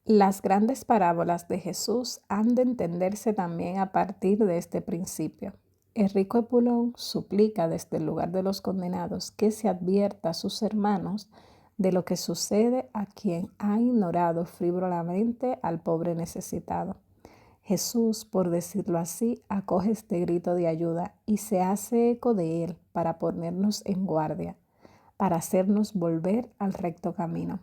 Las grandes parábolas de Jesús han de entenderse también a partir de este principio. El rico Epulón suplica desde el lugar de los condenados que se advierta a sus hermanos de lo que sucede a quien ha ignorado frívolamente al pobre necesitado. Jesús, por decirlo así, acoge este grito de ayuda y se hace eco de él para ponernos en guardia, para hacernos volver al recto camino.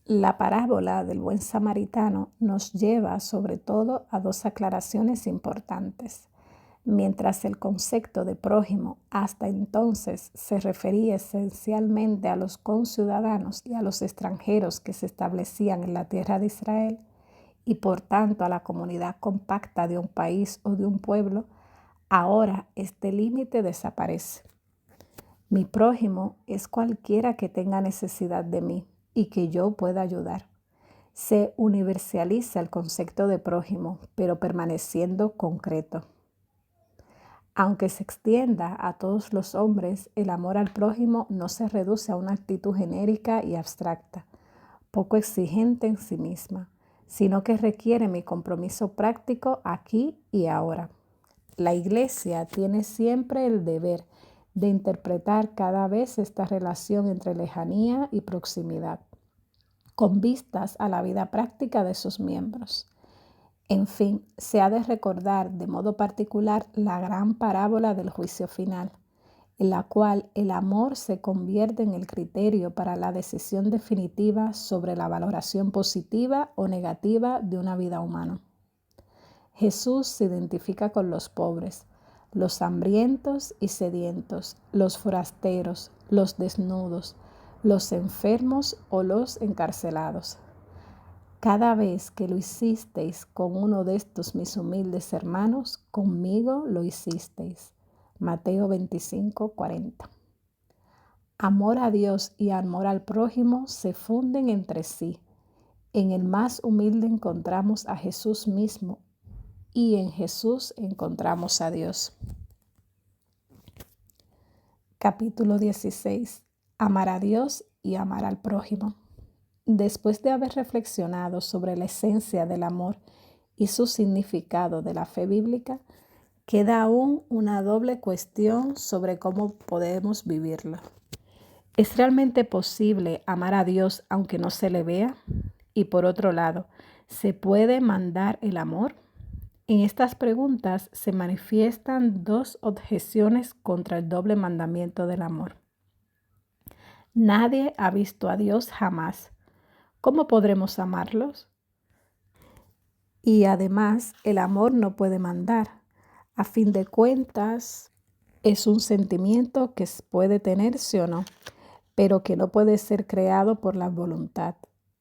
La parábola del buen samaritano nos lleva sobre todo a dos aclaraciones importantes. Mientras el concepto de prójimo hasta entonces se refería esencialmente a los conciudadanos y a los extranjeros que se establecían en la tierra de Israel, y por tanto a la comunidad compacta de un país o de un pueblo, ahora este límite desaparece. Mi prójimo es cualquiera que tenga necesidad de mí y que yo pueda ayudar. Se universaliza el concepto de prójimo, pero permaneciendo concreto. Aunque se extienda a todos los hombres, el amor al prójimo no se reduce a una actitud genérica y abstracta, poco exigente en sí misma, sino que requiere mi compromiso práctico aquí y ahora. La Iglesia tiene siempre el deber de interpretar cada vez esta relación entre lejanía y proximidad, con vistas a la vida práctica de sus miembros. En fin, se ha de recordar de modo particular la gran parábola del juicio final, en la cual el amor se convierte en el criterio para la decisión definitiva sobre la valoración positiva o negativa de una vida humana. Jesús se identifica con los pobres, los hambrientos y sedientos, los forasteros, los desnudos, los enfermos o los encarcelados. Cada vez que lo hicisteis con uno de estos mis humildes hermanos, conmigo lo hicisteis. Mateo 25:40. Amor a Dios y amor al prójimo se funden entre sí. En el más humilde encontramos a Jesús mismo y en Jesús encontramos a Dios. Capítulo 16. Amar a Dios y amar al prójimo. Después de haber reflexionado sobre la esencia del amor y su significado de la fe bíblica, queda aún una doble cuestión sobre cómo podemos vivirlo. ¿Es realmente posible amar a Dios aunque no se le vea? Y por otro lado, ¿se puede mandar el amor? En estas preguntas se manifiestan dos objeciones contra el doble mandamiento del amor. Nadie ha visto a Dios jamás. ¿Cómo podremos amarlos? Y además, el amor no puede mandar. A fin de cuentas, es un sentimiento que puede tenerse o no, pero que no puede ser creado por la voluntad.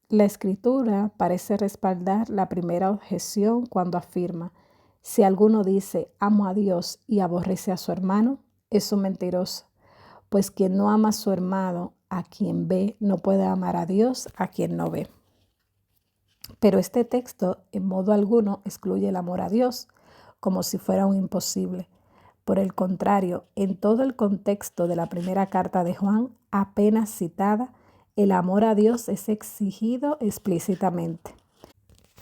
La Escritura parece respaldar la primera objeción cuando afirma: si alguno dice amo a Dios y aborrece a su hermano, es un mentiroso, pues quien no ama a su hermano a quien ve, no puede amar a Dios a quien no ve. Pero este texto en modo alguno excluye el amor a Dios, como si fuera un imposible. Por el contrario, en todo el contexto de la primera carta de Juan, apenas citada, el amor a Dios es exigido explícitamente.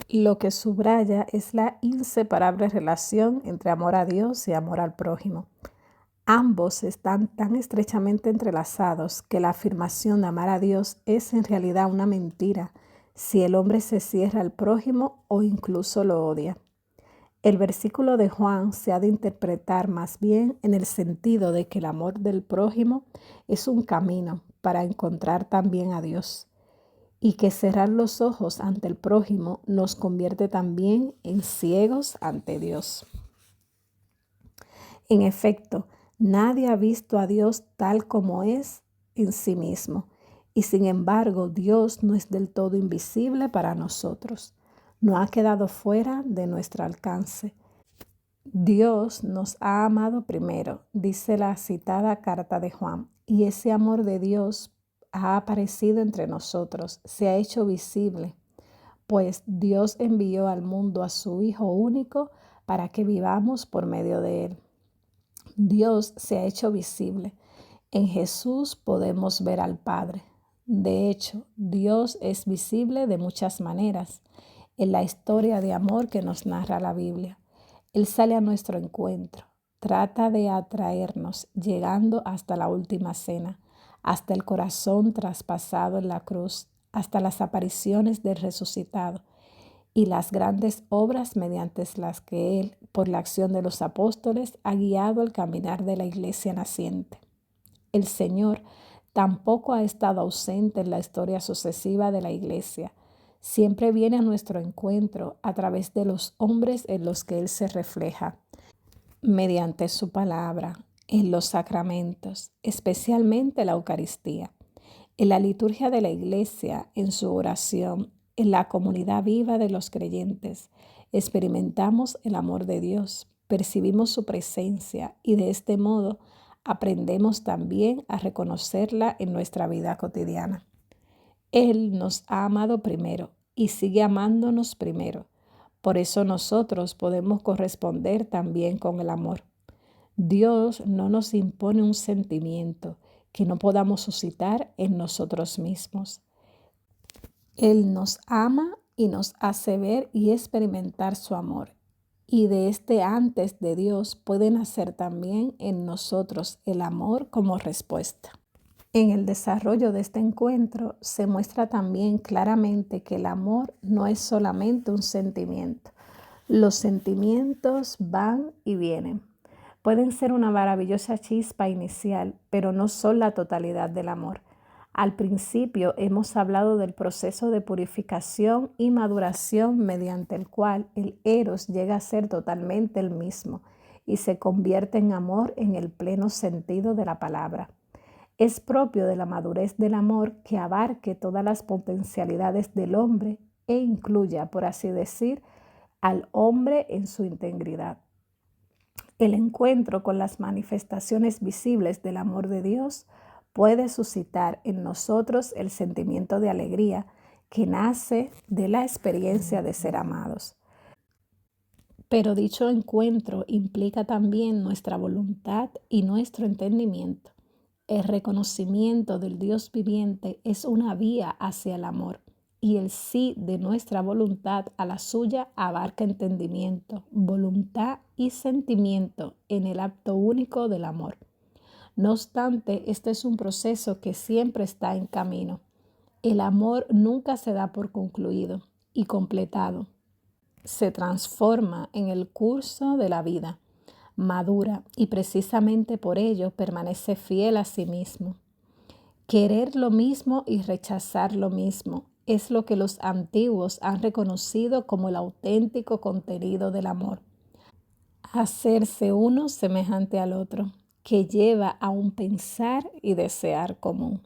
Lo que subraya es la inseparable relación entre amor a Dios y amor al prójimo. Ambos están tan estrechamente entrelazados que la afirmación de amar a Dios es en realidad una mentira si el hombre se cierra al prójimo o incluso lo odia. El versículo de Juan se ha de interpretar más bien en el sentido de que el amor del prójimo es un camino para encontrar también a Dios, y que cerrar los ojos ante el prójimo nos convierte también en ciegos ante Dios. En efecto, nadie ha visto a Dios tal como es en sí mismo, y sin embargo Dios no es del todo invisible para nosotros. No ha quedado fuera de nuestro alcance. Dios nos ha amado primero, dice la citada carta de Juan, y ese amor de Dios ha aparecido entre nosotros, se ha hecho visible, pues Dios envió al mundo a su Hijo único para que vivamos por medio de él. Dios se ha hecho visible. En Jesús podemos ver al Padre. De hecho, Dios es visible de muchas maneras en la historia de amor que nos narra la Biblia. Él sale a nuestro encuentro, trata de atraernos, llegando hasta la última cena, hasta el corazón traspasado en la cruz, hasta las apariciones del resucitado y las grandes obras mediante las que Él, por la acción de los apóstoles, ha guiado el caminar de la iglesia naciente. El Señor tampoco ha estado ausente en la historia sucesiva de la iglesia. Siempre viene a nuestro encuentro a través de los hombres en los que Él se refleja, mediante su palabra, en los sacramentos, especialmente la Eucaristía, en la liturgia de la iglesia, en su oración, en la comunidad viva de los creyentes. Experimentamos el amor de Dios, percibimos su presencia y de este modo aprendemos también a reconocerla en nuestra vida cotidiana. Él nos ha amado primero y sigue amándonos primero. Por eso nosotros podemos corresponder también con el amor. Dios no nos impone un sentimiento que no podamos suscitar en nosotros mismos. Él nos ama y nos hace ver y experimentar su amor. Y de este antes de Dios puede nacer también en nosotros el amor como respuesta. En el desarrollo de este encuentro se muestra también claramente que el amor no es solamente un sentimiento. Los sentimientos van y vienen. Pueden ser una maravillosa chispa inicial, pero no son la totalidad del amor. Al principio hemos hablado del proceso de purificación y maduración mediante el cual el eros llega a ser totalmente el mismo y se convierte en amor en el pleno sentido de la palabra. Es propio de la madurez del amor que abarque todas las potencialidades del hombre e incluya, por así decir, al hombre en su integridad. El encuentro con las manifestaciones visibles del amor de Dios puede suscitar en nosotros el sentimiento de alegría que nace de la experiencia de ser amados. Pero dicho encuentro implica también nuestra voluntad y nuestro entendimiento. El reconocimiento del Dios viviente es una vía hacia el amor y el sí de nuestra voluntad a la suya abarca entendimiento, voluntad y sentimiento en el acto único del amor. No obstante, este es un proceso que siempre está en camino. El amor nunca se da por concluido y completado. Se transforma en el curso de la vida, madura y precisamente por ello permanece fiel a sí mismo. Querer lo mismo y rechazar lo mismo es lo que los antiguos han reconocido como el auténtico contenido del amor. Hacerse uno semejante al otro, que lleva a un pensar y desear común.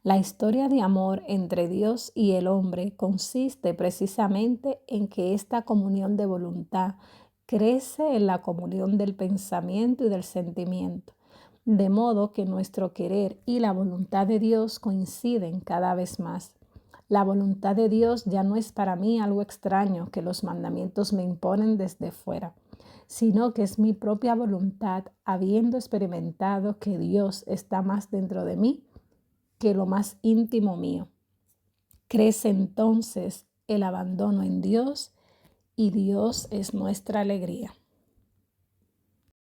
La historia de amor entre Dios y el hombre consiste precisamente en que esta comunión de voluntad crece en la comunión del pensamiento y del sentimiento, de modo que nuestro querer y la voluntad de Dios coinciden cada vez más. La voluntad de Dios ya no es para mí algo extraño que los mandamientos me imponen desde fuera, sino que es mi propia voluntad, habiendo experimentado que Dios está más dentro de mí que lo más íntimo mío. Crece entonces el abandono en Dios y Dios es nuestra alegría.